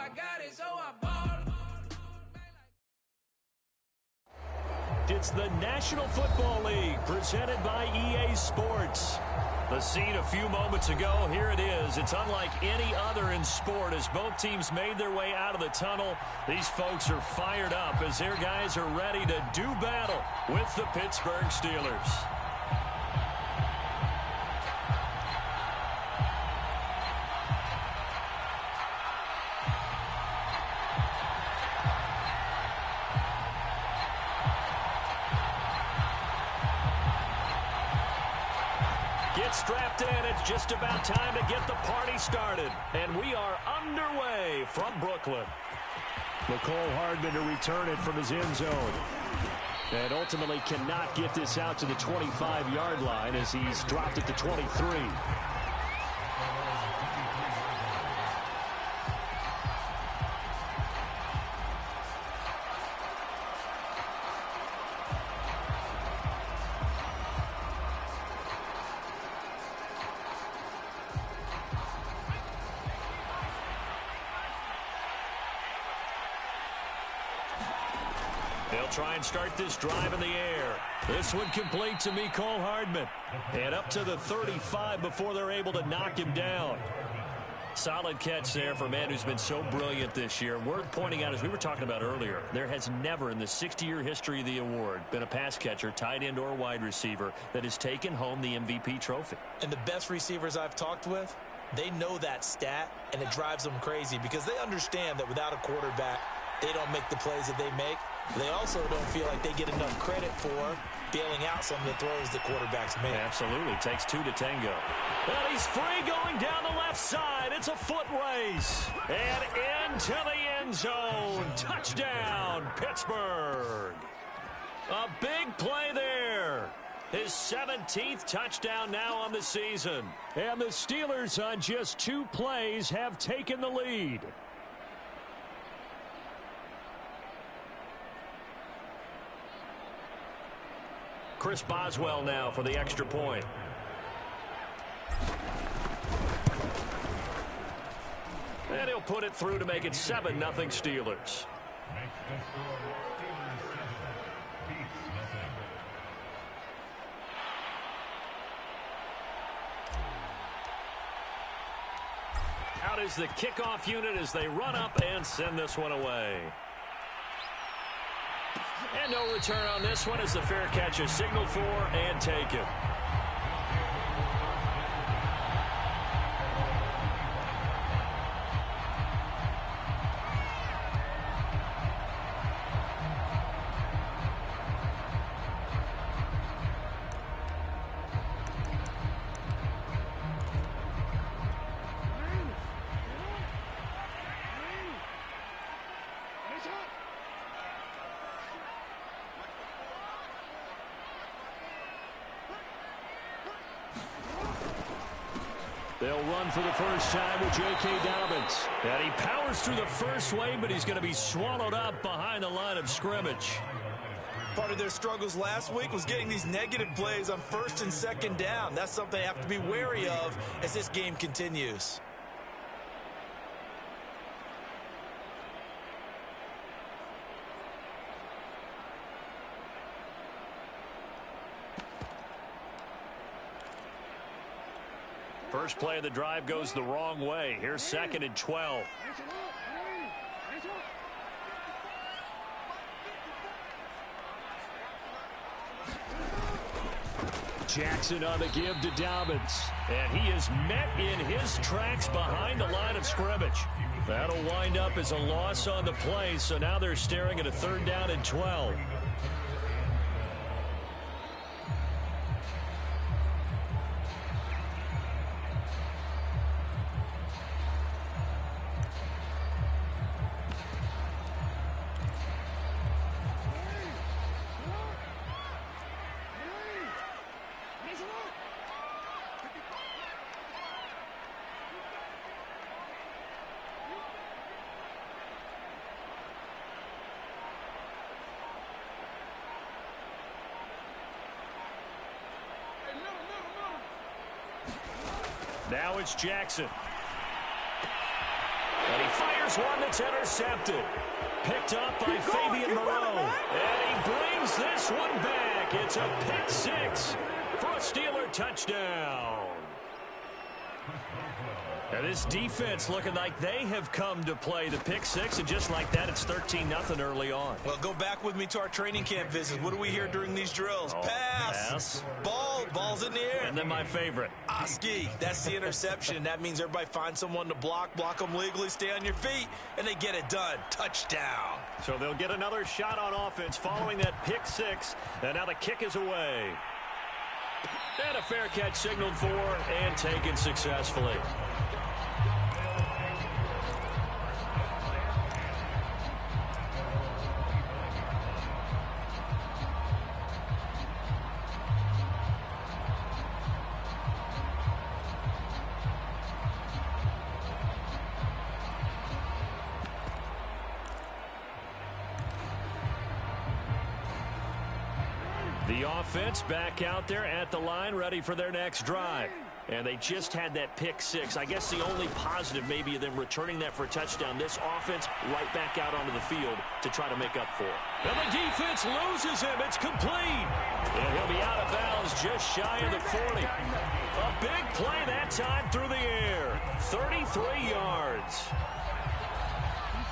I got it, so I ball. It's the National Football League presented by EA Sports. The scene a few moments ago, here it is. It's unlike any other in sport as both teams made their way out of the tunnel. These folks are fired up as their guys are ready to do battle with the Pittsburgh Steelers. Get strapped in. It's just about time to get the party started. And we are underway from Brooklyn. Mecole Hardman to return it from his end zone. And ultimately cannot get this out to the 25-yard line as he's dropped it to 23. They'll try and start this drive in the air. This one complete to Mecole Hardman. And up to the 35 before they're able to knock him down. Solid catch there for a man who's been so brilliant this year. Worth pointing out, as we were talking about earlier, there has never in the 60-year history of the award been a pass catcher, tight end, or wide receiver that has taken home the MVP trophy. And the best receivers I've talked with, they know that stat, and it drives them crazy because they understand that without a quarterback, they don't make the plays that they make. They also don't feel like they get enough credit for bailing out some of the throws the quarterbacks make. Absolutely. Takes two to tango. Well, he's free going down the left side. It's a foot race. And into the end zone. Touchdown, Pittsburgh. A big play there. His 17th touchdown now on the season. And the Steelers on just 2 plays have taken the lead. Chris Boswell now for the extra point. And he'll put it through to make it 7-0 Steelers. Out is the kickoff unit as they run up and send this one away. And no return on this one as the fair catch is signaled for and taken. They'll run for the first time with J.K. Dobbins. And he powers through the first wave, but he's going to be swallowed up behind the line of scrimmage. Part of their struggles last week was getting these negative plays on first and second down. That's something they have to be wary of as this game continues. First play of the drive goes the wrong way. Here's 2nd and 12. Jackson on the give to Dobbins. And he is met in his tracks behind the line of scrimmage. That'll wind up as a loss on the play, so now they're staring at a 3rd down and 12. Now it's Jackson. And he fires Here's one that's intercepted. Picked up by Fabian Moreau. And he brings this one back. It's a pick six for a Steeler touchdown. And this defense looking like they have come to play the pick six, and just like that, it's 13-0 early on. Well, go back with me to our training camp visit. What do we hear during these drills? Pass. Ball's in the air. And then my favorite. Oski, that's the interception. That means everybody finds someone to block them legally, stay on your feet, and they get it done. Touchdown. So they'll get another shot on offense following that pick six, and now the kick is away. And a fair catch signaled for and taken successfully. The offense back out there at the line, ready for their next drive. And they just had that pick six. I guess the only positive maybe of them returning that for a touchdown. This offense right back out onto the field to try to make up for it. And the defense loses him. It's complete. And he'll be out of bounds just shy of the 40. A big play that time through the air. 33 yards.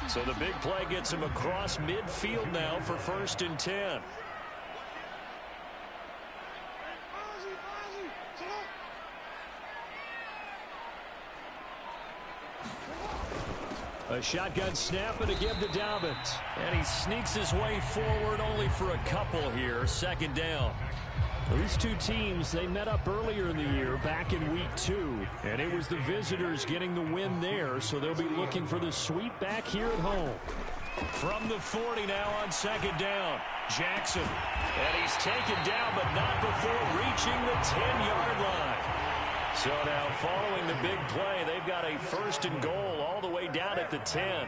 So the big play gets him across midfield now for 1st and 10. A shotgun snap and a give to Dobbins. And he sneaks his way forward only for a couple here. 2nd down. These two teams, they met up earlier in the year back in week 2. And it was the visitors getting the win there. So they'll be looking for the sweep back here at home. From the 40 now on 2nd down. Jackson. And he's taken down but not before reaching the 10-yard line. So now following the big play, they've got a 1st and goal all the way down at the 10.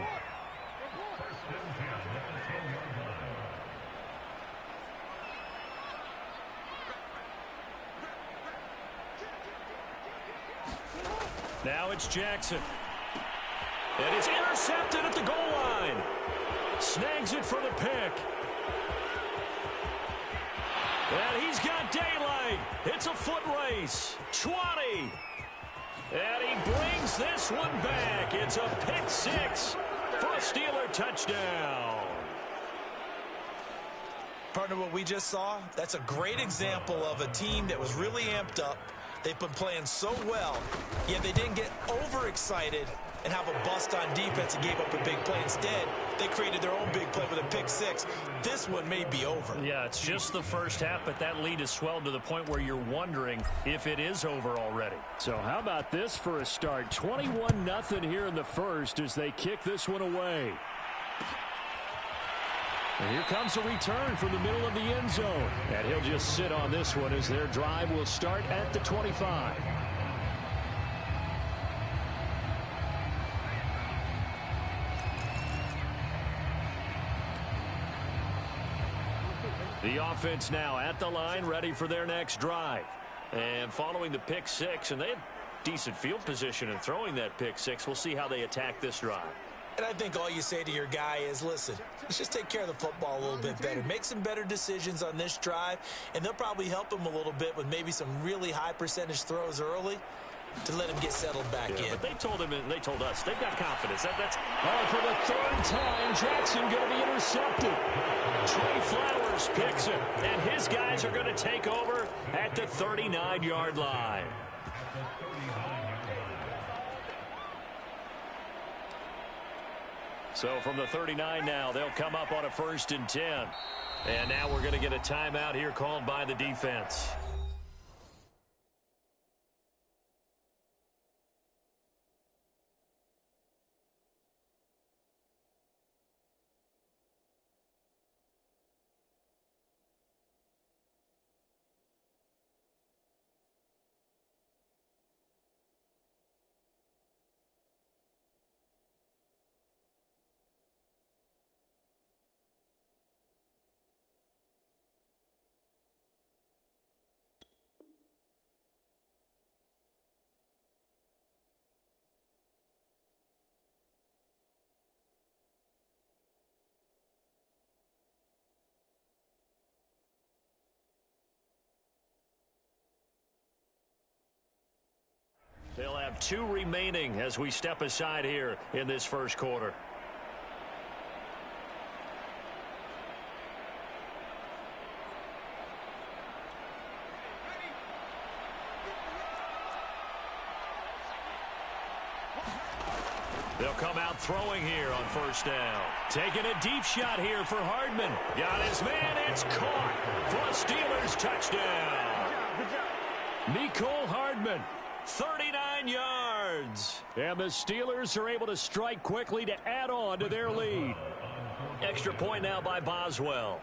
Now it's Jackson. And it's intercepted at the goal line. Snags it for the pick. And he's got daylight. It's a foot race. 20. And he brings this one back. It's a pick six for a Steeler touchdown. Partner, what we just saw, that's a great example of a team that was really amped up. They've been playing so well, yet they didn't get overexcited and have a bust on defense and gave up a big play. Instead, they created their own big play with a pick six. This one may be over. Yeah, it's just the first half, but that lead has swelled to the point where you're wondering if it is over already. So how about this for a start? 21-0 here in the first as they kick this one away. And here comes a return from the middle of the end zone. And he'll just sit on this one as their drive will start at the 25. The offense now at the line, ready for their next drive. And following the pick six, and they had decent field position in throwing that pick six. We'll see how they attack this drive. And I think all you say to your guy is, listen, let's just take care of the football a little bit better. Make some better decisions on this drive, and they'll probably help him a little bit with maybe some really high percentage throws early to let him get settled back in. But they told him, and they told us, they've got confidence. That's for the 3rd time, Jackson going to be intercepted. Trey Flowers picks him, and his guys are going to take over at the 39-yard line. So from the 39 now, they'll come up on a 1st and 10. And now we're going to get a timeout here called by the defense. They'll have 2 remaining as we step aside here in this first quarter. They'll come out throwing here on first down. Taking a deep shot here for Hardman. Got his man. It's caught for a Steelers touchdown. Mecole Hardman, 39 yards. And the Steelers are able to strike quickly to add on to their lead. Extra point now by Boswell.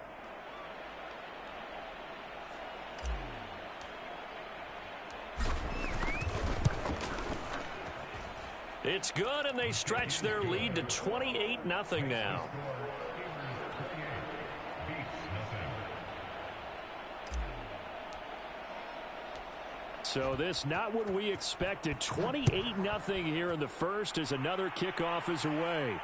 It's good, and they stretch their lead to 28-0 now. So this not what we expected. 28-0 here in the first as another kickoff is away.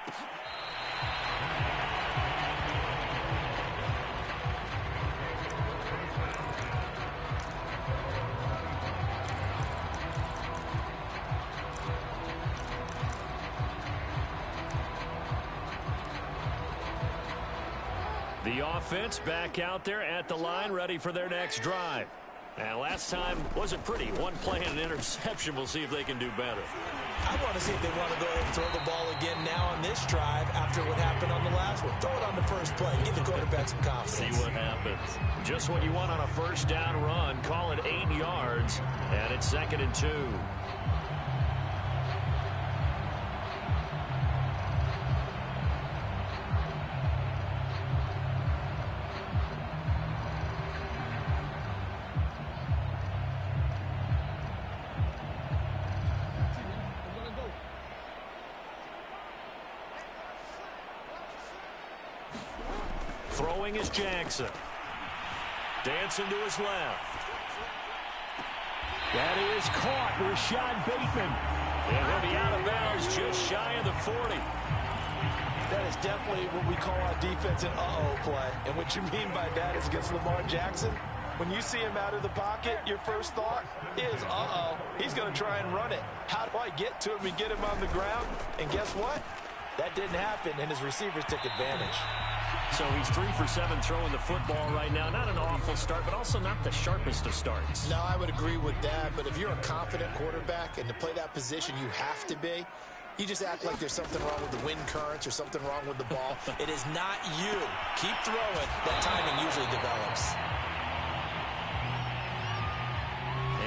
The offense back out there at the line, ready for their next drive. And last time wasn't pretty. One play and an interception. We'll see if they can do better. I want to see if they want to go ahead and throw the ball again now on this drive after what happened on the last one. Throw it on the first play. Give the quarterback some confidence. See what happens. Just what you want on a first down run. Call it 8 yards, and it's 2nd and 2. Throwing is Jackson. Dancing to his left. That is caught. Rashad Bateman. And he'll be out of bounds just shy of the 40. That is definitely what we call on defense an uh-oh play. And what you mean by that is against Lamar Jackson, when you see him out of the pocket, your first thought is, uh-oh, he's going to try and run it. How do I get to him and get him on the ground? And guess what? That didn't happen, and his receivers took advantage. So he's 3 for 7 throwing the football right now. Not an awful start, but also not the sharpest of starts. No, I would agree with that. But if you're a confident quarterback and to play that position, you have to be. You just act like there's something wrong with the wind currents or something wrong with the ball. It is not you. Keep throwing. That timing usually develops.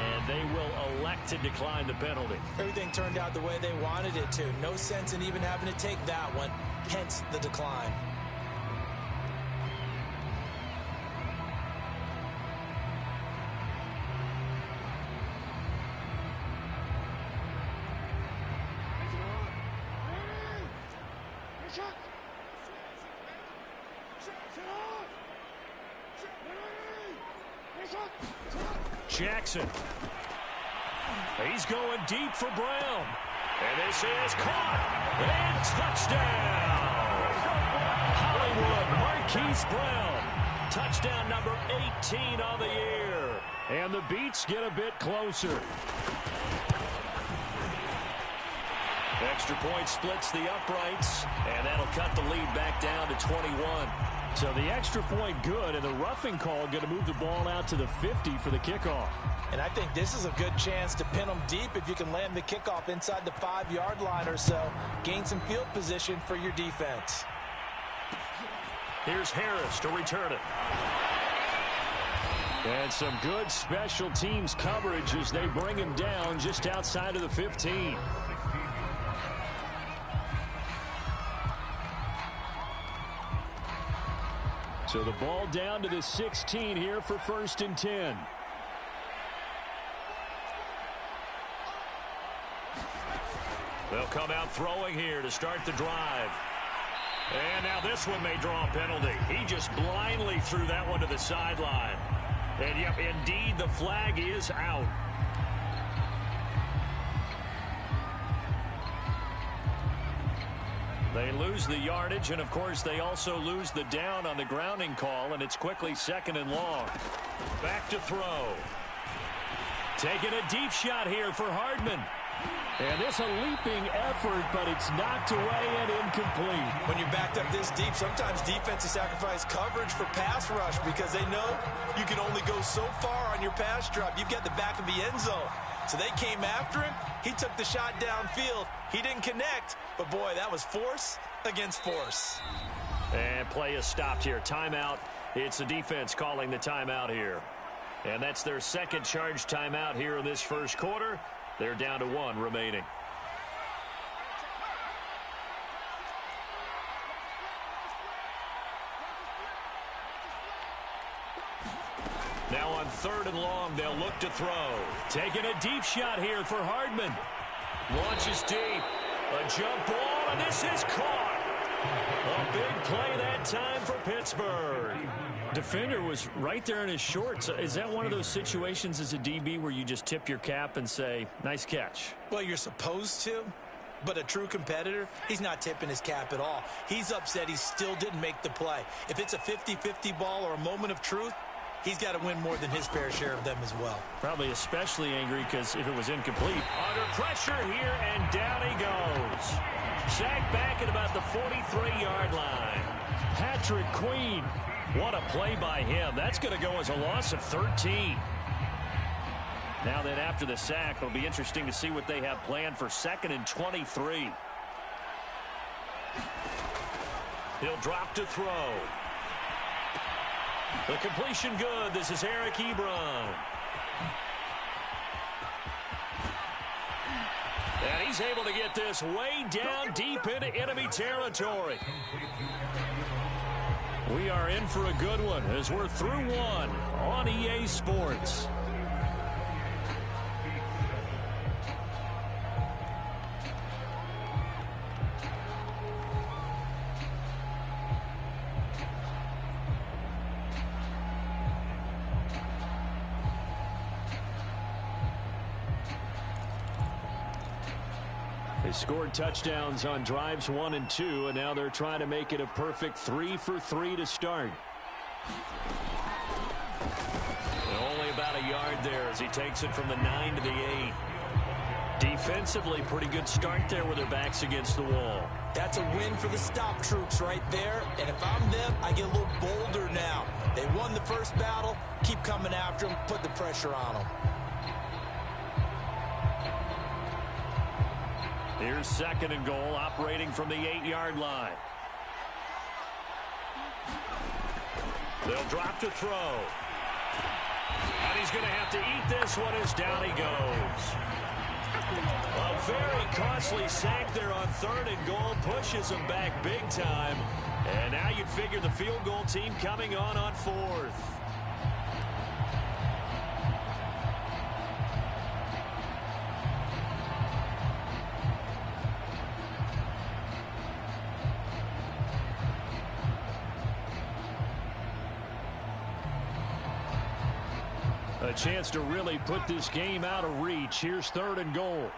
And they will elect to decline the penalty. Everything turned out the way they wanted it to. No sense in even having to take that one. Hence the decline. Jackson. He's going deep for Brown. And this is caught. And touchdown. Hollywood Marquise Brown. Touchdown number 18 on the year. And the beats get a bit closer. Extra point splits the uprights. And that'll cut the lead back down to 21. So the extra point good, and the roughing call going to move the ball out to the 50 for the kickoff. And I think this is a good chance to pin them deep if you can land the kickoff inside the 5-yard line or so. Gain some field position for your defense. Here's Harris to return it. And some good special teams coverage as they bring him down just outside of the 15. So the ball down to the 16 here for 1st and 10. They'll come out throwing here to start the drive. And now this one may draw a penalty. He just blindly threw that one to the sideline. And yep, indeed, the flag is out. They lose the yardage, and of course they also lose the down on the grounding call, and it's quickly 2nd and long. Back to throw. Taking a deep shot here for Hardman. And this a leaping effort, but it's knocked away and incomplete. When you're backed up this deep, sometimes defenses sacrifice coverage for pass rush because they know you can only go so far on your pass drop. You've got the back of the end zone. So they came after him. He took the shot downfield. He didn't connect, but boy, that was force against force. And play is stopped here. Timeout. It's the defense calling the timeout here. And that's their second charge timeout here in this first quarter. They're down to 1 remaining. Now on 3rd and long, they'll look to throw. Taking a deep shot here for Hardman. Launches deep. A jump ball, and this is caught. A big play that time for Pittsburgh. Defender was right there in his shorts. Is that one of those situations as a DB where you just tip your cap and say, nice catch? Well, you're supposed to, but a true competitor, he's not tipping his cap at all. He's upset he still didn't make the play. If it's a 50-50 ball or a moment of truth, he's got to win more than his fair share of them as well. Probably especially angry because if it was incomplete. Under pressure here, and down he goes. Sacked back at about the 43-yard line. Patrick Queen. What a play by him. That's going to go as a loss of 13. Now then, after the sack, it'll be interesting to see what they have planned for 2nd and 23. He'll drop to throw. The completion good. This is Eric Ebron. And he's able to get this way down deep into enemy territory. We are in for a good one as we're through 1 on EA Sports. They scored touchdowns on drives 1 and 2, and now they're trying to make it a perfect 3 for 3 to start. And only about a yard there as he takes it from the 9 to the 8. Defensively, pretty good start there with their backs against the wall. That's a win for the stop troops right there. And if I'm them, I get a little bolder now. They won the first battle. Keep coming after them. Put the pressure on them. Here's 2nd and goal, operating from the 8-yard line. They'll drop to throw. And he's going to have to eat this one as down he goes. A very costly sack there on 3rd and goal. Pushes him back big time. And now you'd figure the field goal team coming on 4th. A chance to really put this game out of reach. Here's 3rd and goal.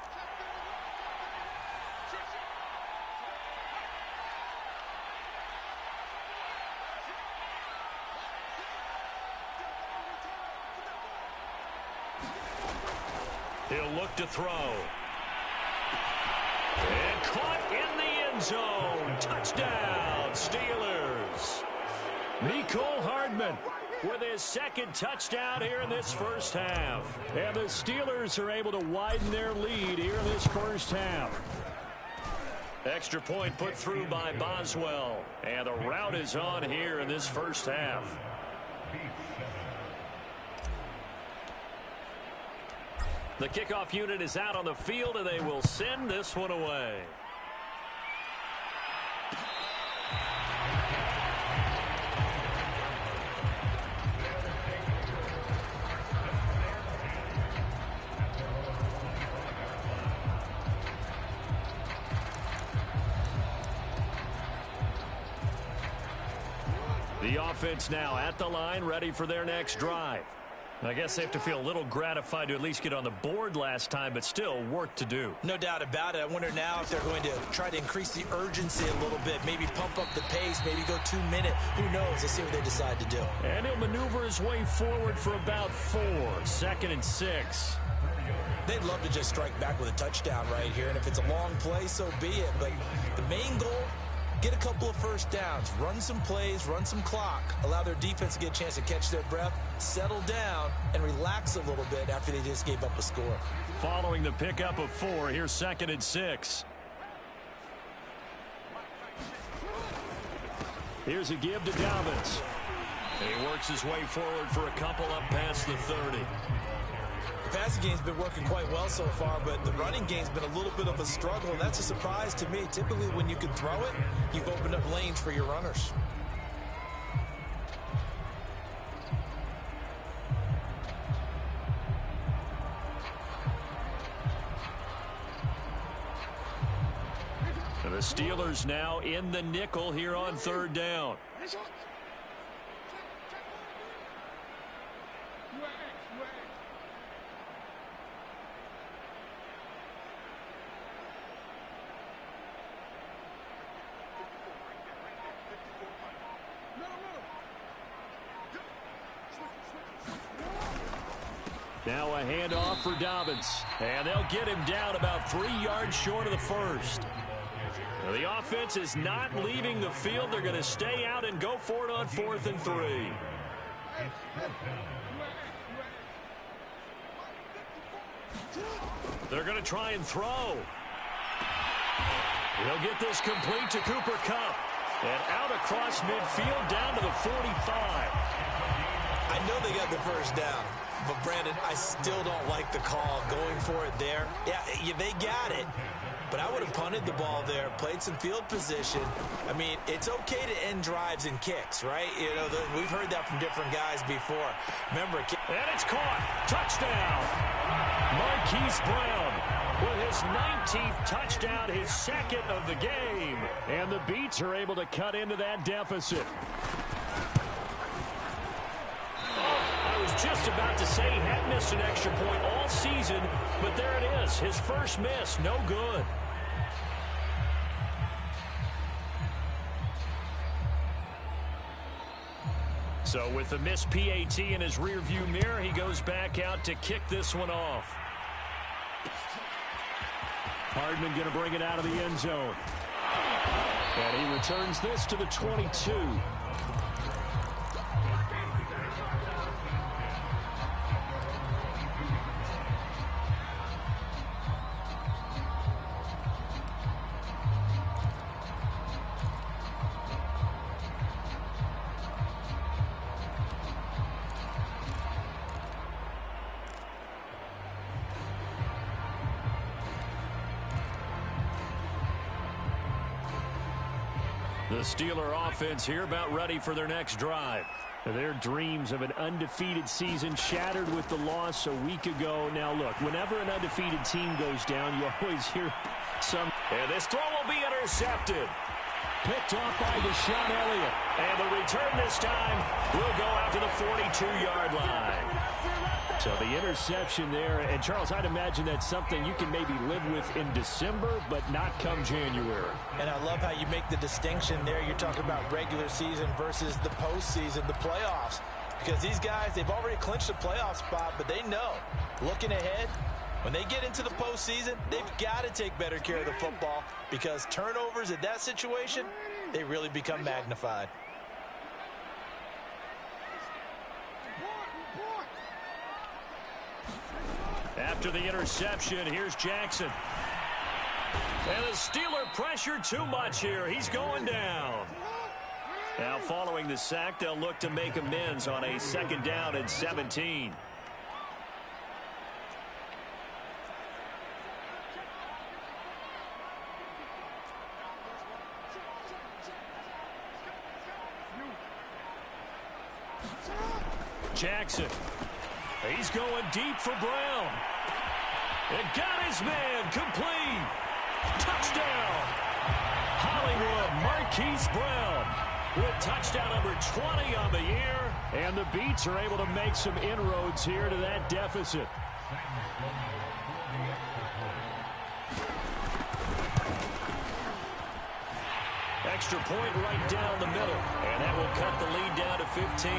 He'll look to throw. And caught in the end zone. Touchdown, Steelers. Mecole Hardman with his 2nd touchdown here in this first half. And the Steelers are able to widen their lead here in this first half. Extra point put through by Boswell. And the route is on here in this first half. The kickoff unit is out on the field, and they will send this one away. The offense now at the line, ready for their next drive. I guess they have to feel a little gratified to at least get on the board last time, but still work to do. No doubt about it. I wonder now if they're going to try to increase the urgency a little bit, maybe pump up the pace, maybe go 2-minute. Who knows? Let's see what they decide to do. And he'll maneuver his way forward for about 4. 2nd and 6. They'd love to just strike back with a touchdown right here, and if it's a long play, so be it. But the main goal, get a couple of first downs, run some plays, run some clock, allow their defense to get a chance to catch their breath, settle down, and relax a little bit after they just gave up a score. Following the pickup of 4, here's 2nd and 6. Here's a give to Dobbins. He works his way forward for a couple up past the 30. The passing game's been working quite well so far, but the running game's been a little bit of a struggle, and that's a surprise to me. Typically, when you can throw it, you've opened up lanes for your runners. And the Steelers now in the nickel here on 3rd down. Now a handoff for Dobbins. And they'll get him down about 3 yards short of the first. Now the offense is not leaving the field. They're going to stay out and go for it on 4th and 3. They're going to try and throw. He'll get this complete to Cooper Kupp. And out across midfield down to the 45. I know they got the first down. But, Brandon, I still don't like the call going for it there. Yeah, they got it. But I would have punted the ball there, played some field position. I mean, it's okay to end drives and kicks, right? You know, we've heard that from different guys before. Remember, and it's caught. Touchdown. Marquise Brown with his 19th touchdown, his 2nd of the game. And the Beats are able to cut into that deficit. Just about to say he had missed an extra point all season, but there it is. His first miss, no good. So with the missed PAT in his rearview mirror, he goes back out to kick this one off. Hardman going to bring it out of the end zone. And he returns this to the 22. The Steeler offense here about ready for their next drive. Their dreams of an undefeated season shattered with the loss a week ago. Now, look, whenever an undefeated team goes down, you always hear some. And this throw will be intercepted. Picked off by Deshaun Elliott. And the return this time will go out to the 42-yard line. So the interception there. And, Charles, I'd imagine that's something you can maybe live with in December, but not come January. And I love how you make the distinction there. You're talking about regular season versus the postseason, the playoffs. Because these guys, they've already clinched a playoff spot, but they know, looking ahead, when they get into the postseason, they've got to take better care of the football because turnovers in that situation, they really become magnified. After the interception, here's Jackson. And the Steeler pressure too much here. He's going down. Now following the sack, they'll look to make amends on a 2nd down and 17. Jackson. He's going deep for Brown. And got his man complete. Touchdown. Hollywood Marquise Brown with touchdown number 20 on the year. And the Beats are able to make some inroads here to that deficit. Extra point right down the middle. And that will cut the lead down to 15.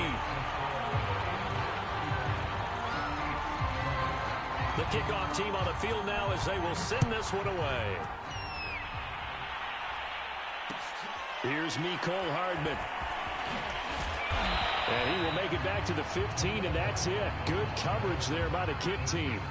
The kickoff team on the field now as they will send this one away. Here's Mecole Hardman. And he will make it back to the 15, and that's it. Good coverage there by the kick team.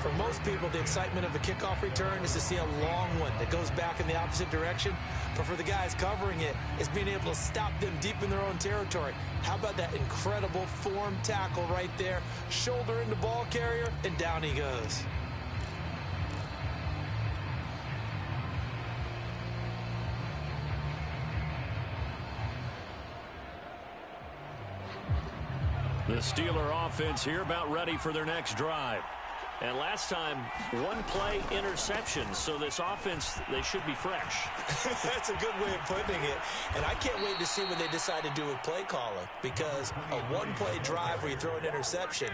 For most people, the excitement of a kickoff return is to see a long one that goes back in the opposite direction. But for the guys covering it, it's being able to stop them deep in their own territory. How about that incredible form tackle right there? Shoulder into ball carrier, and down he goes. The Steeler offense here about ready for their next drive. And last time, one play interception. So this offense, they should be fresh. That's a good way of putting it. And I can't wait to see what they decide to do with play calling. Because a one-play drive where you throw an interception,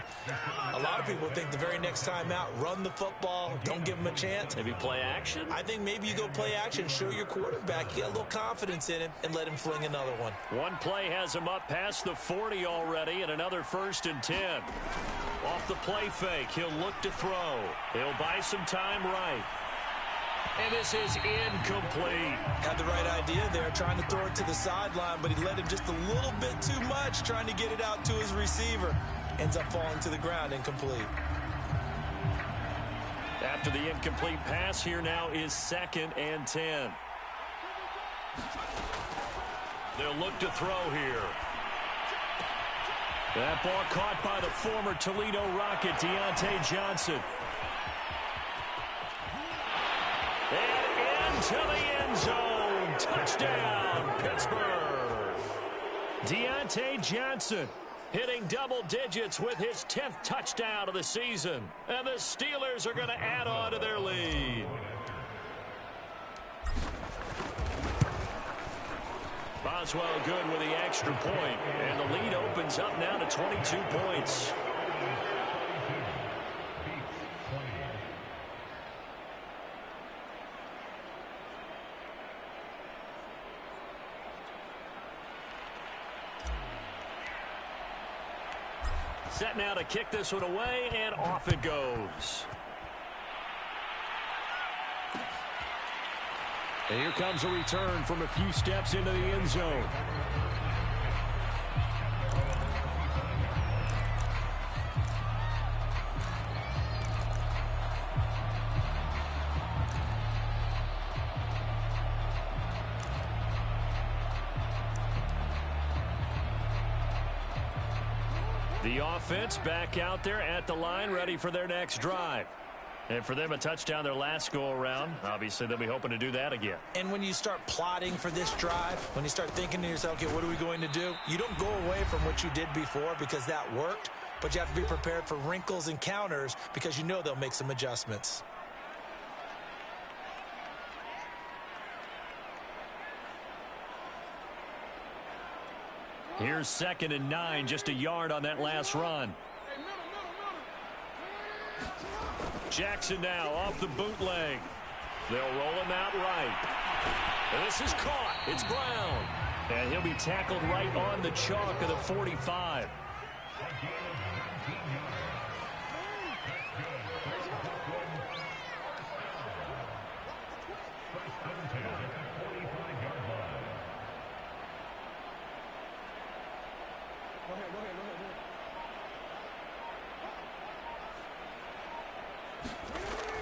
a lot of people think the very next time out, run the football, don't give them a chance. Maybe play action? I think maybe you go play action, show your quarterback, you get a little confidence in him, and let him fling another one. One play has him up past the 40 already, and another 1st and 10. Off the play fake, he'll look to throw. He'll buy some time right. And this is incomplete. Had the right idea there, trying to throw it to the sideline, but he let him just a little bit too much, trying to get it out to his receiver. Ends up falling to the ground, incomplete. After the incomplete pass, here now is 2nd and 10. They'll look to throw here. That ball caught by the former Toledo Rocket, Deontay Johnson. And into the end zone. Touchdown, Pittsburgh. Deontay Johnson hitting double digits with his 10th touchdown of the season. And the Steelers are going to add on to their lead. Boswell good with the extra point, and the lead opens up now to 22 points. Set now to kick this one away, and off it goes. And here comes a return from a few steps into the end zone. The offense back out there at the line, ready for their next drive. And for them, a touchdown their last go-around. Obviously, they'll be hoping to do that again. And when you start plotting for this drive, when you start thinking to yourself, okay, what are we going to do? You don't go away from what you did before because that worked, but you have to be prepared for wrinkles and counters because you know they'll make some adjustments. Here's 2nd and 9, just a yard on that last run. Jackson now off the bootleg. They'll roll him out right. And this is caught. It's Brown. And he'll be tackled right on the chalk of the 45.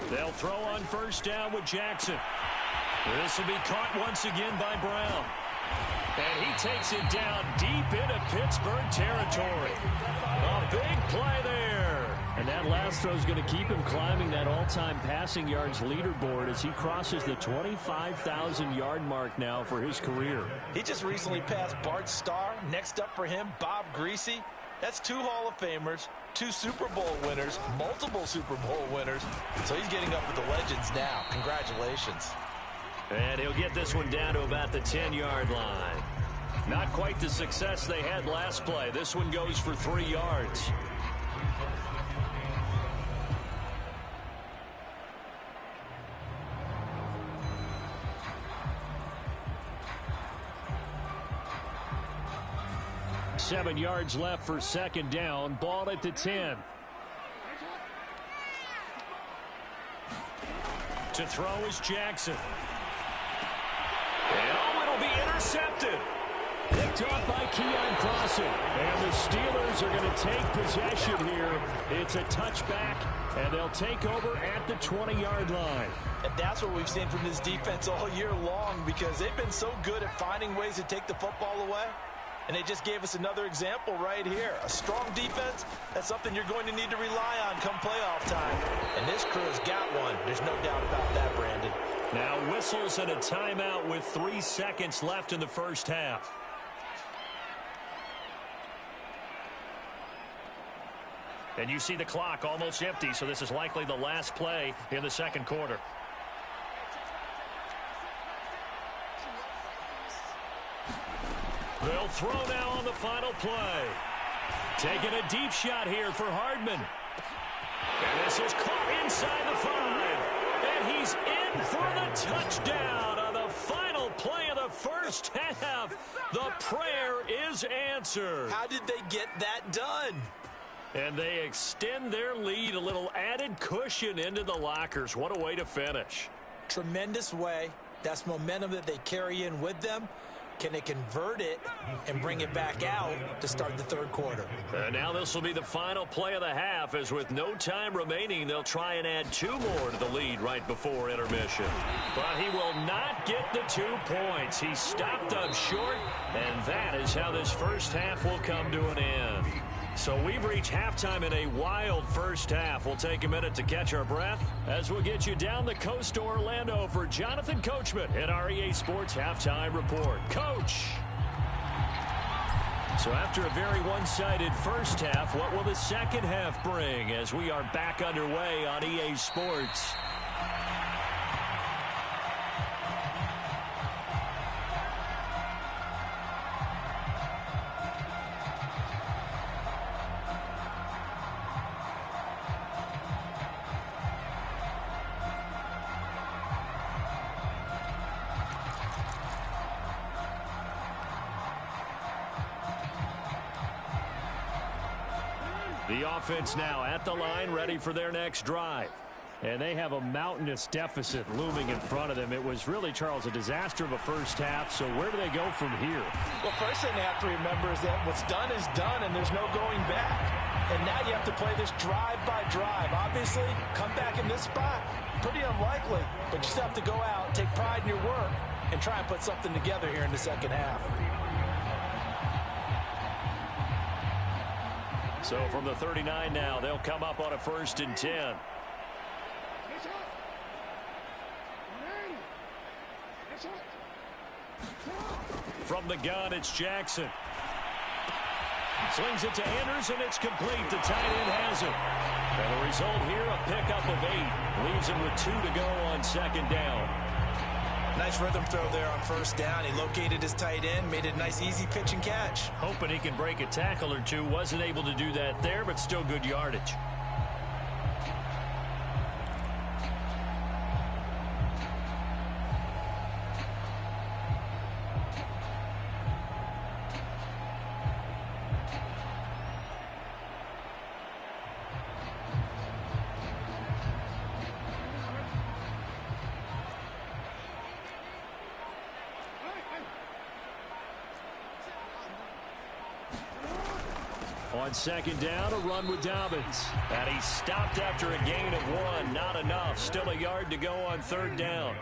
They'll throw on 1st down with Jackson. This will be caught once again by Brown. And he takes it down deep into Pittsburgh territory. A big play there. And that last throw is going to keep him climbing that all-time passing yards leaderboard as he crosses the 25,000-yard mark now for his career. He just recently passed Bart Starr. Next up for him, Bob Greasy. That's 2 Hall of Famers, 2 Super Bowl winners, multiple Super Bowl winners. So he's getting up with the legends now. Congratulations. And he'll get this one down to about the 10-yard line. Not quite the success they had last play. This one goes for 3 yards. Seven yards left for 2nd down. Ball at the 10. To throw is Jackson. And it'll be intercepted. Picked off by Keion Crossen. And the Steelers are going to take possession here. It's a touchback, and they'll take over at the 20-yard line. And that's what we've seen from this defense all year long, because they've been so good at finding ways to take the football away. And they just gave us another example right here. A strong defense, that's something you're going to need to rely on come playoff time. And this crew has got one. There's no doubt about that, Brandon. Now whistles and a timeout with 3 seconds left in the first half. And you see the clock almost empty, so this is likely the last play in the second quarter. They'll throw now on the final play. Taking a deep shot here for Hardman. And this is caught inside the 5. And he's in for the touchdown on the final play of the first half. The prayer is answered. How did they get that done? And they extend their lead, a little added cushion into the lockers. What a way to finish. Tremendous way. That's momentum that they carry in with them. Can they convert it and bring it back out to start the third quarter? And now this will be the final play of the half, as with no time remaining, they'll try and add 2 more to the lead right before intermission. But he will not get the 2 points. He stopped up short, and that is how this first half will come to an end. So we've reached halftime in a wild first half. We'll take a minute to catch our breath as we'll get you down the coast to Orlando for Jonathan Coachman at our EA Sports Halftime Report. Coach! So after a very one-sided first half, what will the second half bring as we are back underway on EA Sports? The offense now at the line, ready for their next drive. And they have a mountainous deficit looming in front of them. It was really, Charles, a disaster of a first half. So where do they go from here? Well, first thing they have to remember is that what's done is done, and there's no going back. And now you have to play this drive by drive. Obviously, come back in this spot, pretty unlikely. But you still have to go out, take pride in your work, and try and put something together here in the second half. So from the 39 now, they'll come up on a 1st and 10. From the gun, it's Jackson. Slings it to Anderson. It's complete. The tight end has it. And the result here, a pickup of 8. Leaves him with 2 to go on 2nd down. Nice rhythm throw there on 1st down. He located his tight end, made it a nice, easy pitch and catch. Hoping he can break a tackle or 2. Wasn't able to do that there, but still good yardage. On 2nd down, a run with Dobbins. And he stopped after a gain of 1. Not enough. Still a yard to go on 3rd down.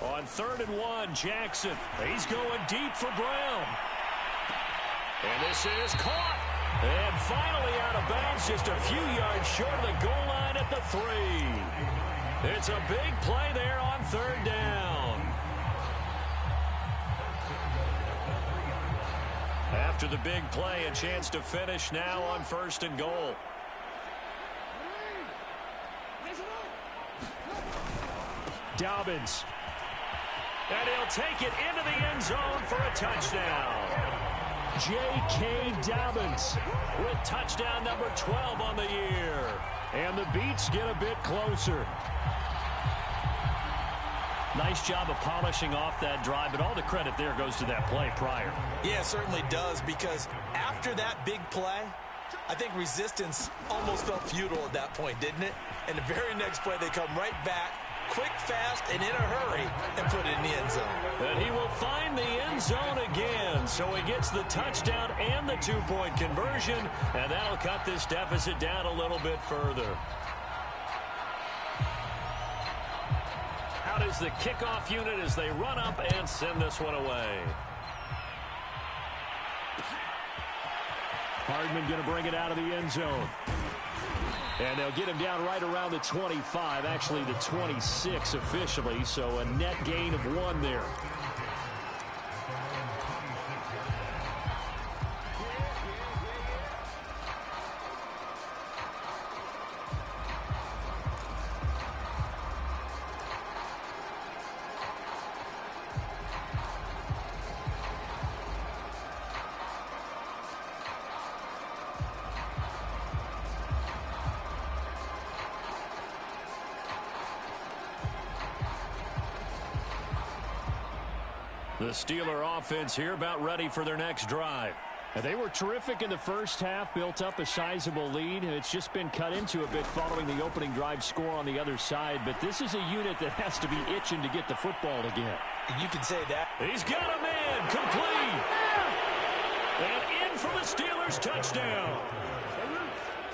On 3rd and 1, Jackson. He's going deep for Brown. And this is caught. And finally out of bounds, just a few yards short of the goal line at the 3. It's a big play there on 3rd down. After the big play, a chance to finish now on 1st and goal. Dobbins. And he'll take it into the end zone for a touchdown. J.K. Dobbins with touchdown number 12 on the year. And the beats get a bit closer. Nice job of polishing off that drive, but all the credit there goes to that play prior. Yeah, it certainly does, because after that big play, I think resistance almost felt futile at that point, didn't it? And the very next play, they come right back, quick, fast, and in a hurry, and put it in the end zone. And he will find the end zone again, so he gets the touchdown and the two-point conversion, and that'll cut this deficit down a little bit further. Out is the kickoff unit as they run up and send this one away. Hardman going to bring it out of the end zone. And they'll get him down right around the 25, actually the 26 officially, so a net gain of 1 there. The Steeler offense here about ready for their next drive. They were terrific in the first half, built up a sizable lead, and it's just been cut into a bit following the opening drive score on the other side. But this is a unit that has to be itching to get the football again. You can say that. He's got a man, complete. And in for the Steelers touchdown.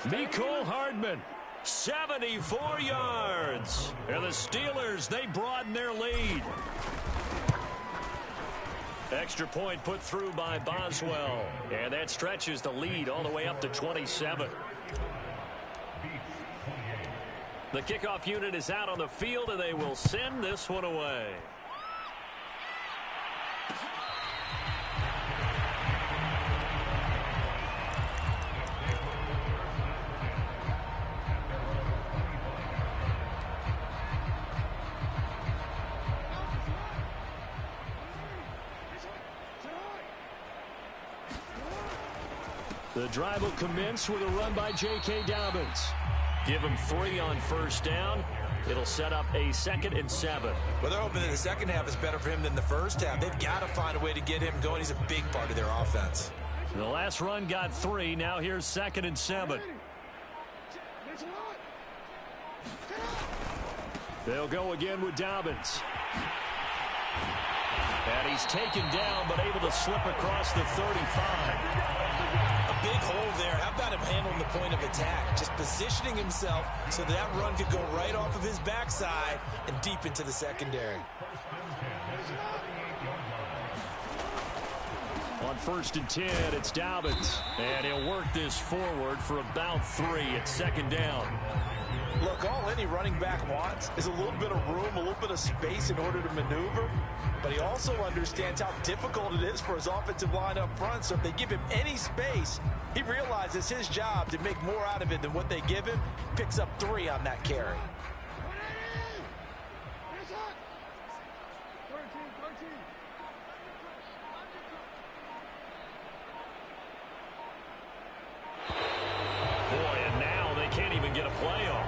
Mecole Hardman, 74 yards. And the Steelers, they broaden their lead. Extra point put through by Boswell. And that stretches the lead all the way up to 27. The kickoff unit is out on the field, and they will send this one away. The drive will commence with a run by J.K. Dobbins. Give him 3 on first down. It'll set up a 2nd and 7. Well, they're hoping that the second half is better for him than the first half. They've got to find a way to get him going. He's a big part of their offense. The last run got 3. Now here's 2nd and 7. They'll go again with Dobbins. And he's taken down, but able to slip across the 35. A big hole there. How about him handling the point of attack? Just positioning himself so that run could go right off of his backside and deep into the secondary. On 1st and 10, it's Dobbins. And he'll work this forward for about 3. It's 2nd down. Look, all any running back wants is a little bit of room, a little bit of space in order to maneuver. But he also understands how difficult it is for his offensive line up front. So if they give him any space, he realizes his job to make more out of it than what they give him. Picks up 3 on that carry. Boy, and now they can't even get a play off.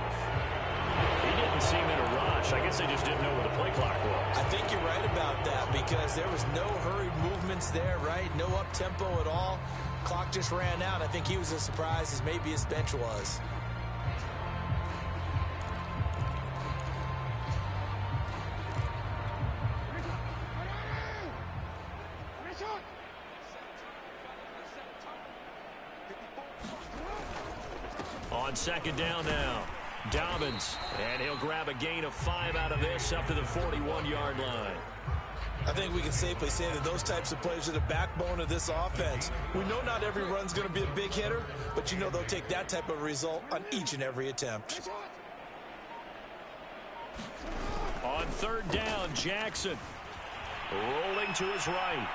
He didn't seem in a rush. I guess they just didn't know where the play clock was. I think you're right about that, because there was no hurried movements there, right? No up-tempo at all. Clock just ran out. I think he was as surprised as maybe his bench was. On 2nd down now, Dobbins, and he'll grab a gain of 5 out of this up to the 41-yard line. I think we can safely say that those types of plays are the backbone of this offense. We know not every run's going to be a big hitter, but you know they'll take that type of result on each and every attempt. On 3rd down, Jackson rolling to his right.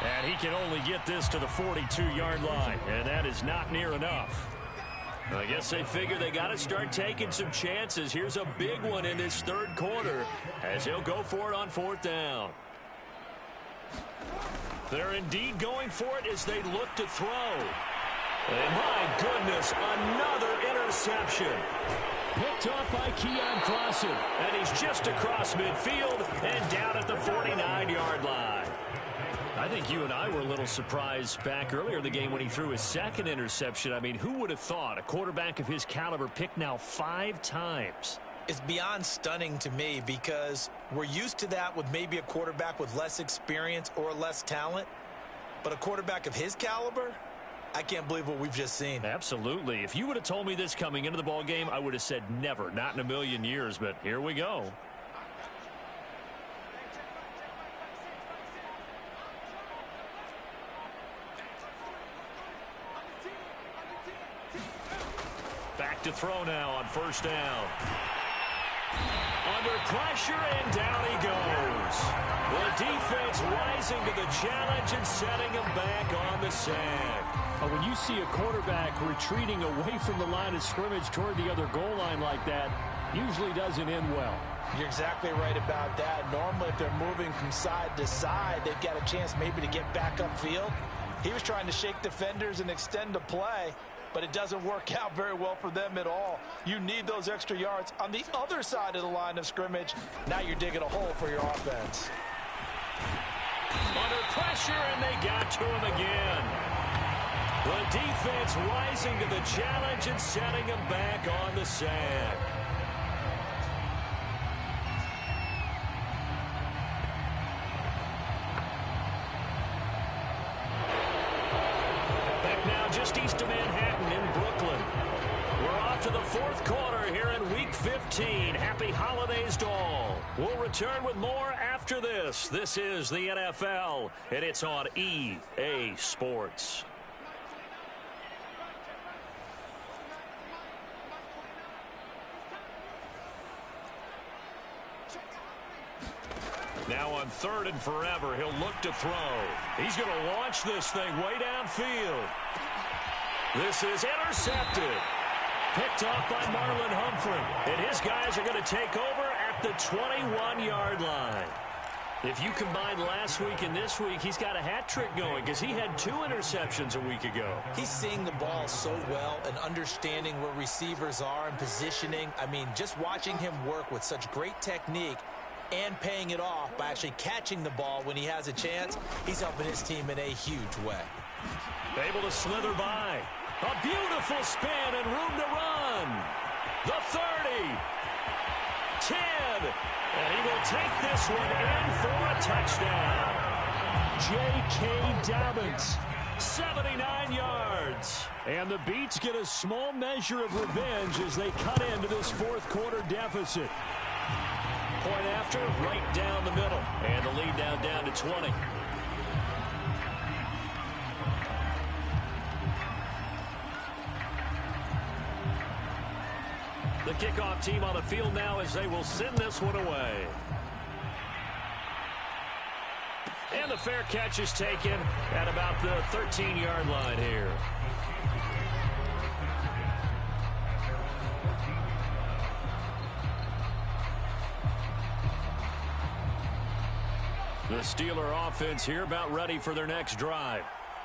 And he can only get this to the 42-yard line, and that is not near enough. I guess they figure they got to start taking some chances. Here's a big one in this third quarter as he'll go for it on fourth down. They're indeed going for it as they look to throw. And my goodness, another interception. Picked off by Keon Clausen. And he's just across midfield and down at the 49-yard line. I think you and I were a little surprised back earlier in the game when he threw his second interception. I mean, who would have thought a quarterback of his caliber picked now 5 times? It's beyond stunning to me because we're used to that with maybe a quarterback with less experience or less talent. But a quarterback of his caliber, I can't believe what we've just seen. Absolutely. If you would have told me this coming into the ball game, I would have said never, not in a million years. But here we go. Back to throw now on first down. Under pressure, and down he goes. The defense rising to the challenge and setting him back on the sack. When you see a quarterback retreating away from the line of scrimmage toward the other goal line like that, usually doesn't end well. You're exactly right about that. Normally, if they're moving from side to side, they've got a chance maybe to get back upfield. He was trying to shake defenders and extend the play, but it doesn't work out very well for them at all. You need those extra yards on the other side of the line of scrimmage. Now you're digging a hole for your offense. Under pressure, and they got to him again. The defense rising to the challenge and setting him back on the sack. Back now just east of Manhattan in Brooklyn. We're off to the fourth quarter here in Week 15. Happy holidays to all. We'll return with more after this. This is the NFL, and it's on EA Sports. Now on third and forever, he'll look to throw. He's going to launch this thing way downfield. This is intercepted. Picked off by Marlon Humphrey. And his guys are going to take over at the 21-yard line. If you combine last week and this week, he's got a hat trick going because he had 2 interceptions a week ago. He's seeing the ball so well and understanding where receivers are and positioning. I mean, just watching him work with such great technique and paying it off by actually catching the ball when he has a chance, he's helping his team in a huge way. Able to slither by. A beautiful spin and room to run. The 30. 10. And he will take this one in for a touchdown. J.K. Dobbins, 79 yards. And the Beats get a small measure of revenge as they cut into this fourth quarter deficit. Point after, right down the middle. And the lead now down to 20. The kickoff team on the field now as they will send this one away. And the fair catch is taken at about the 13-yard line here. The Steeler offense here about ready for their next drive.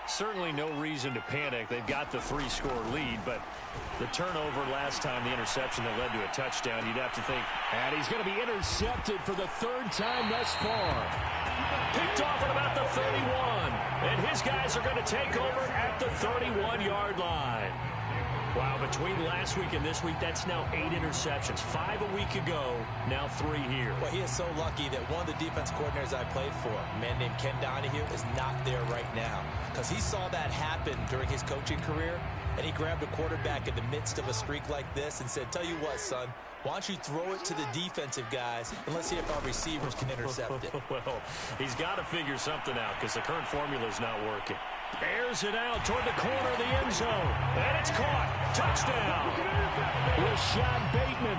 Certainly no reason to panic. They've got the 3-score lead, but the turnover last time, the interception that led to a touchdown, you'd have to think. And he's going to be intercepted for the 3rd time thus far. Picked off at about the 31. And his guys are going to take over at the 31-yard line. Wow, between last week and this week, that's now 8 interceptions. 5 a week ago, now 3 here. Well, he is so lucky that one of the defense coordinators I played for, a man named Ken Donahue, is not there right now. Because he saw that happen during his coaching career, and he grabbed a quarterback in the midst of a streak like this and said, tell you what, son, why don't you throw it to the defensive guys, and let's see if our receivers can intercept it. Well, he's got to figure something out because the current formula is not working. Airs it out toward the corner of the end zone. And it's caught. Touchdown. Rashad Bateman.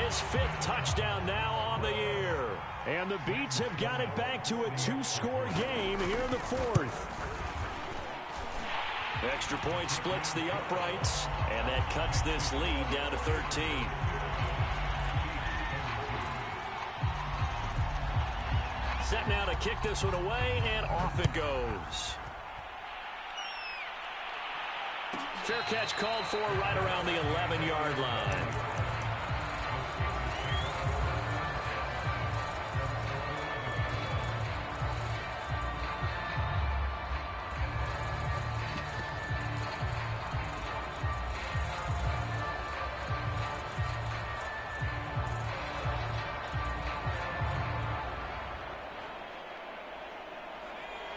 His 5th touchdown now on the year. And the Beats have got it back to a 2-score game here in the 4th. Extra point splits the uprights, and that cuts this lead down to 13. Set now to kick this one away, and off it goes. Fair catch called for right around the 11-yard line.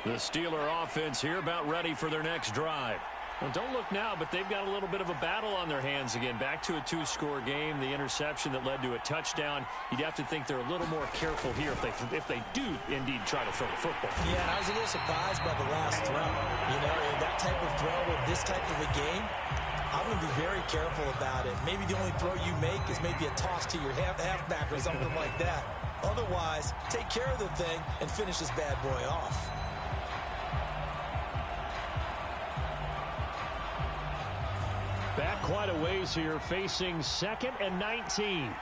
The Steeler offense here about ready for their next drive. Well, don't look now, but they've got a little bit of a battle on their hands again. Back to a two-score game. The interception that led to a touchdown. You'd have to think they're a little more careful here if they do indeed try to throw the football. Yeah, and I was a little surprised by the last throw. You know, that type of throw in this type of a game, I'm going to be very careful about it. Maybe the only throw you make is maybe a toss to your halfback or something like that. Otherwise, take care of the thing and finish this bad boy off. Back quite a ways here, facing 2nd and 19.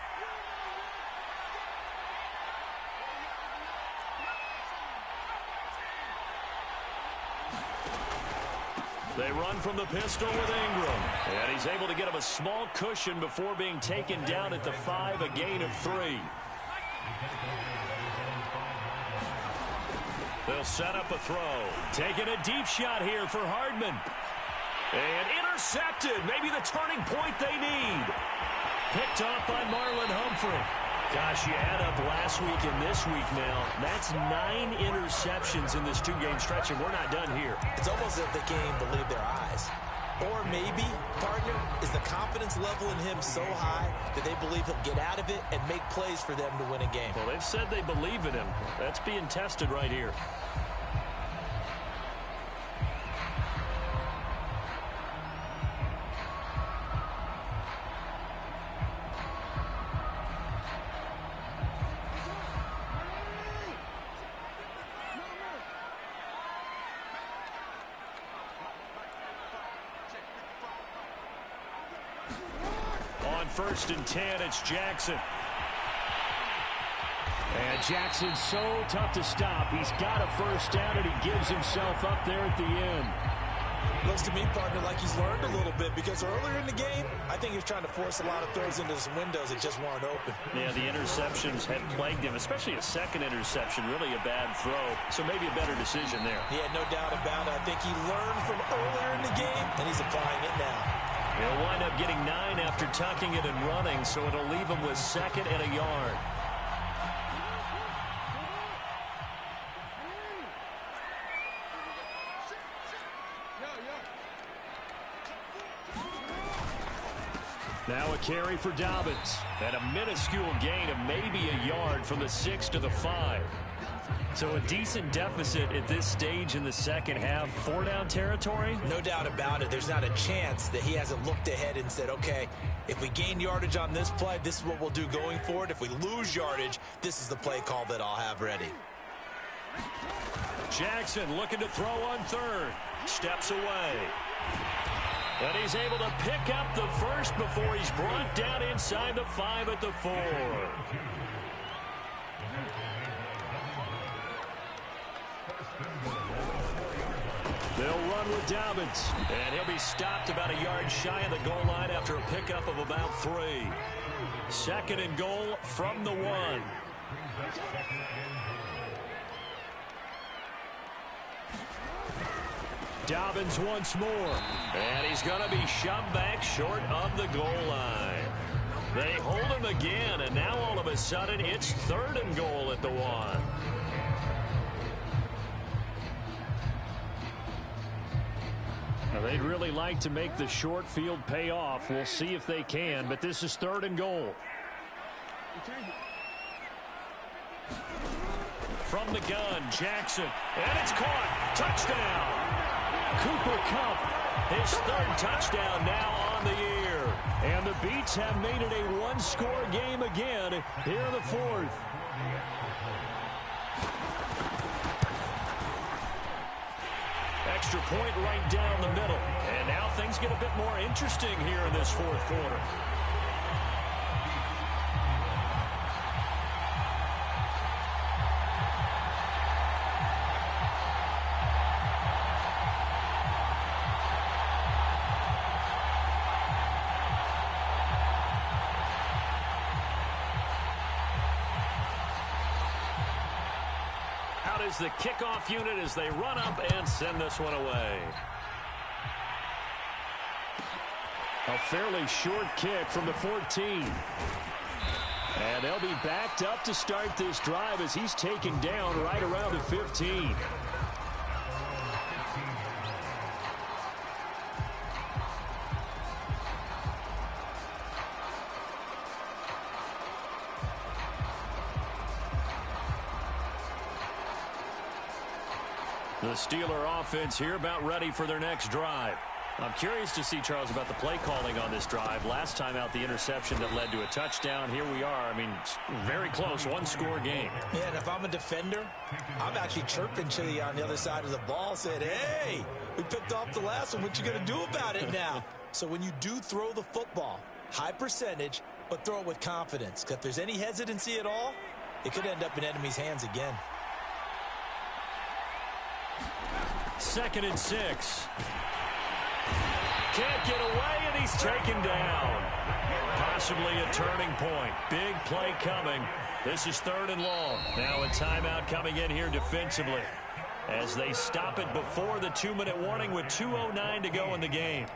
They run from the pistol with Ingram. And he's able to get him a small cushion before being taken down at the 5, a gain of 3. They'll set up a throw. Taking a deep shot here for Hardman. And intercepted. Maybe the turning point they need. Picked off by Marlon Humphrey. Gosh, you add up last week and this week now. That's 9 interceptions in this 2-game stretch, and we're not done here. It's almost as if they can't even believe their eyes. Or maybe, partner, is the confidence level in him so high that they believe he'll get out of it and make plays for them to win a game. Well, they've said they believe in him. That's being tested right here. On 1st and 10, it's Jackson. And Jackson's so tough to stop. He's got a first down, and he gives himself up there at the end. Looks to me, partner, like he's learned a little bit, because earlier in the game, I think he was trying to force a lot of throws into some windows that just weren't open. Yeah, the interceptions had plagued him, especially a second interception, really a bad throw. So maybe a better decision there. Yeah, no doubt about it. I think he learned from earlier in the game, and he's applying it now. He'll wind up getting 9 after tucking it and running, so it'll leave him with 2nd and a yard. Now a carry for Dobbins. And a minuscule gain of maybe a yard from the 6 to the 5. So a decent deficit at this stage in the second half. 4-down territory? No doubt about it. There's not a chance that he hasn't looked ahead and said, okay, if we gain yardage on this play, this is what we'll do going forward. If we lose yardage, this is the play call that I'll have ready. Jackson looking to throw on 3rd. Steps away. And he's able to pick up the first before he's brought down inside the 5 at the 4. They'll run with Dobbins. And he'll be stopped about a yard shy of the goal line after a pickup of about 3. 2nd and goal from the 1. Dobbins once more. And he's going to be shoved back short of the goal line. They hold him again, and now all of a sudden it's 3rd and goal at the 1. Now, they'd really like to make the short field pay off. We'll see if they can, but this is 3rd and goal. From the gun, Jackson, and it's caught. Touchdown. Cooper Kupp, his 3rd touchdown now on the year. And the Beats have made it a one-score game again here in the 4th. Extra point right down the middle. And now things get a bit more interesting here in this fourth quarter. Is the kickoff unit as they run up and send this one away. A fairly short kick from the 14. And they'll be backed up to start this drive as he's taken down right around the 15. The Steeler offense here about ready for their next drive. I'm curious to see, Charles, about the play calling on this drive. Last time out, the interception that led to a touchdown. Here we are. I mean, very close, one-score game. Yeah, and if I'm a defender, I'm actually chirping to you on the other side of the ball, saying, hey, we picked off the last one. What you going to do about it now? So when you do throw the football, high percentage, but throw it with confidence. Because if there's any hesitancy at all, it could end up in enemy's hands again. 2nd and 6. Can't get away, and he's taken down. Possibly a turning point. Big play coming. This is 3rd and long. Now a timeout coming in here defensively as they stop it before the 2-minute warning with 2:09 to go in the game.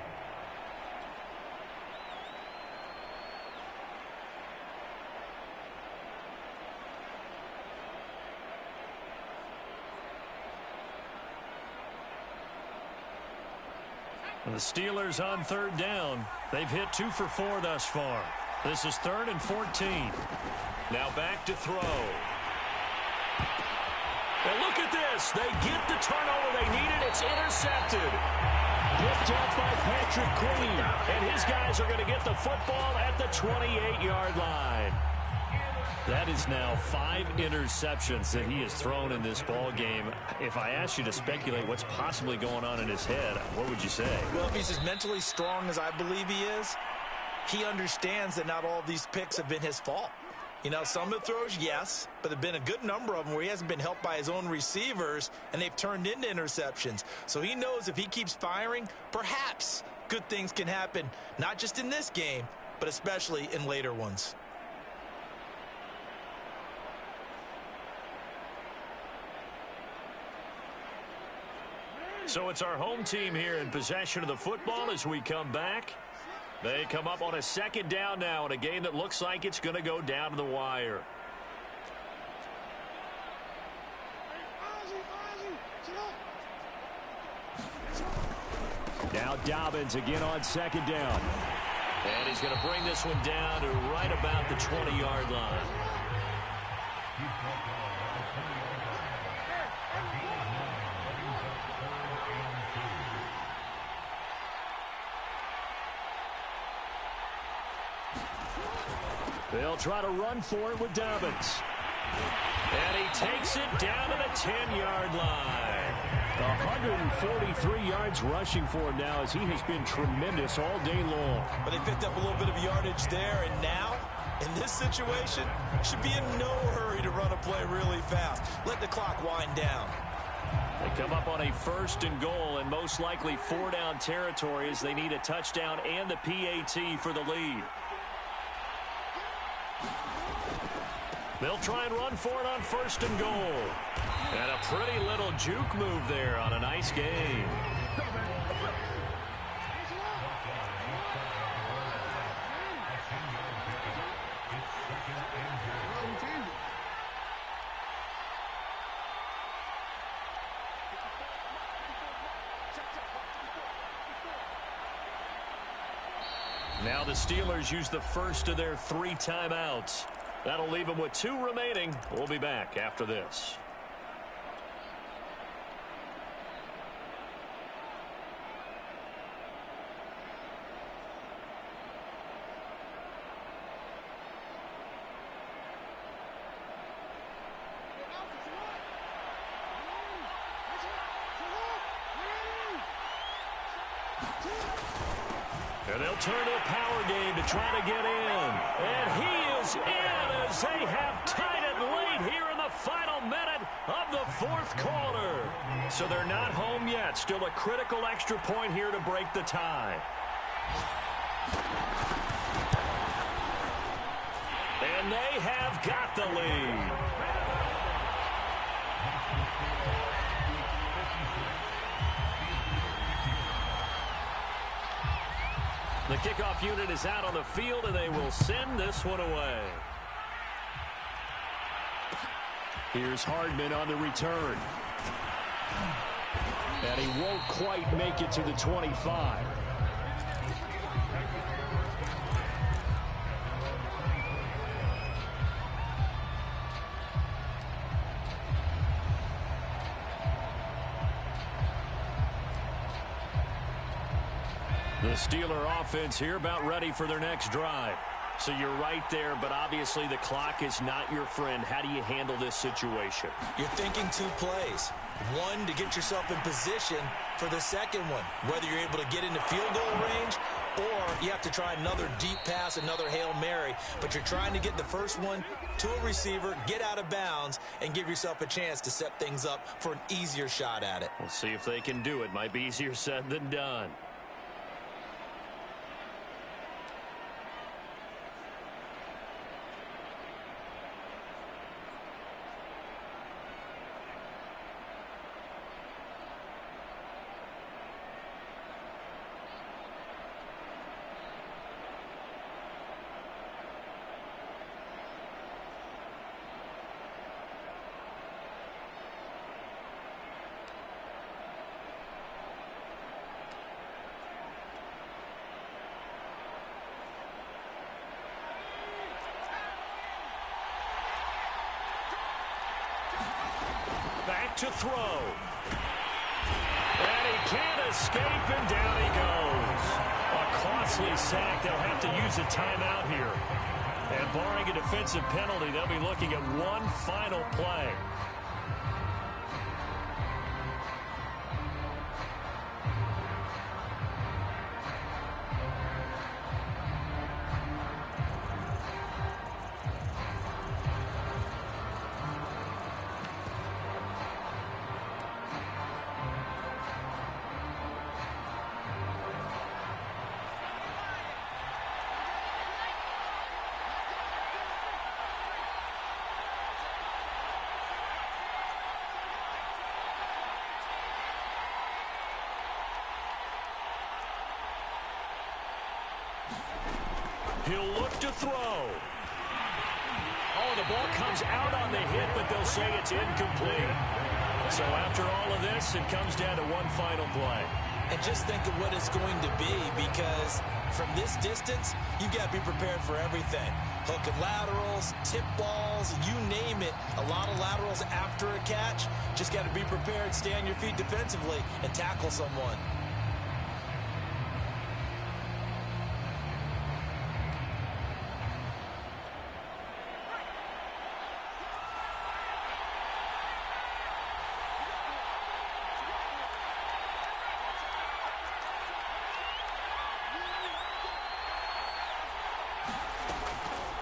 The Steelers on 3rd down. They've hit 2 for 4 thus far. This is 3rd and 14. Now back to throw. And look at this. They get the turnover they needed. It's intercepted. Picked up by Patrick Queen. And his guys are going to get the football at the 28-yard line. That is now 5 interceptions that he has thrown in this ball game. If I asked you to speculate what's possibly going on in his head, what would you say? Well, if he's as mentally strong as I believe he is, he understands that not all of these picks have been his fault. You know, some of the throws, yes, but there have been a good number of them where he hasn't been helped by his own receivers, and they've turned into interceptions. So he knows if he keeps firing, perhaps good things can happen, not just in this game, but especially in later ones. So it's our home team here in possession of the football as we come back. They come up on a 2nd down now in a game that looks like it's going to go down to the wire. Now Dobbins again on 2nd down. And he's going to bring this one down to right about the 20-yard line. They'll try to run for it with Dobbins. And he takes it down to the 10-yard line. 143 yards rushing for him now as he has been tremendous all day long. But they picked up a little bit of yardage there, and now, in this situation, should be in no hurry to run a play really fast. Let the clock wind down. They come up on a 1st and goal, and most likely 4-down territory as they need a touchdown and the PAT for the lead. They'll try and run for it on 1st and goal. And a pretty little juke move there on a nice game. Now the Steelers use the first of their 3 timeouts. That'll leave them with 2 remaining. We'll be back after this. And they'll turn to a power game to try to get in. And he is in as they have tied it late here in the final minute of the fourth quarter. So they're not home yet. Still a critical extra point here to break the tie. And they have got the lead. The kickoff unit is out on the field, and they will send this one away. Here's Hardman on the return. And he won't quite make it to the 25. The Steeler offense here about ready for their next drive. So you're right there, but obviously the clock is not your friend. How do you handle this situation? You're thinking two plays. One, to get yourself in position for the second one, whether you're able to get into field goal range or you have to try another deep pass, another Hail Mary. But you're trying to get the first one to a receiver, get out of bounds, and give yourself a chance to set things up for an easier shot at it. We'll see if they can do it. Might be easier said than done. Back to throw. And he can't escape, and down he goes. A costly sack. They'll have to use a timeout here. And barring a defensive penalty, they'll be looking at one final play. He'll look to throw. Oh, the ball comes out on the hit, but they'll say it's incomplete. So after all of this, it comes down to one final play. And just think of what it's going to be, because from this distance, you've got to be prepared for everything. Hook and laterals, tip balls, you name it. A lot of laterals after a catch. Just got to be prepared, stay on your feet defensively, and tackle someone.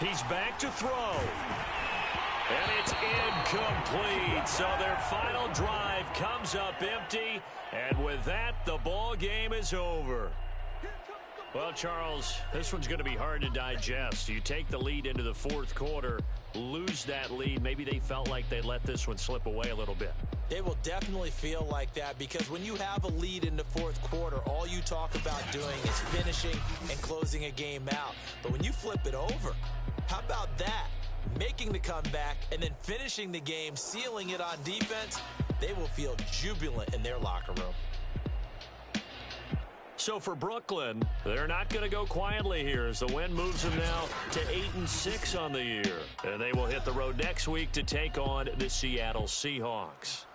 He's back to throw. And it's incomplete. So their final drive comes up empty. And with that, the ball game is over. Well, Charles, this one's going to be hard to digest. You take the lead into the fourth quarter, lose that lead. Maybe they felt like they let this one slip away a little bit. They will definitely feel like that, because when you have a lead in the fourth quarter, all you talk about doing is finishing and closing a game out. But when you flip it over, how about that? Making the comeback and then finishing the game, sealing it on defense, they will feel jubilant in their locker room. So for Brooklyn, they're not going to go quietly here as the win moves them now to 8-6 on the year. And they will hit the road next week to take on the Seattle Seahawks.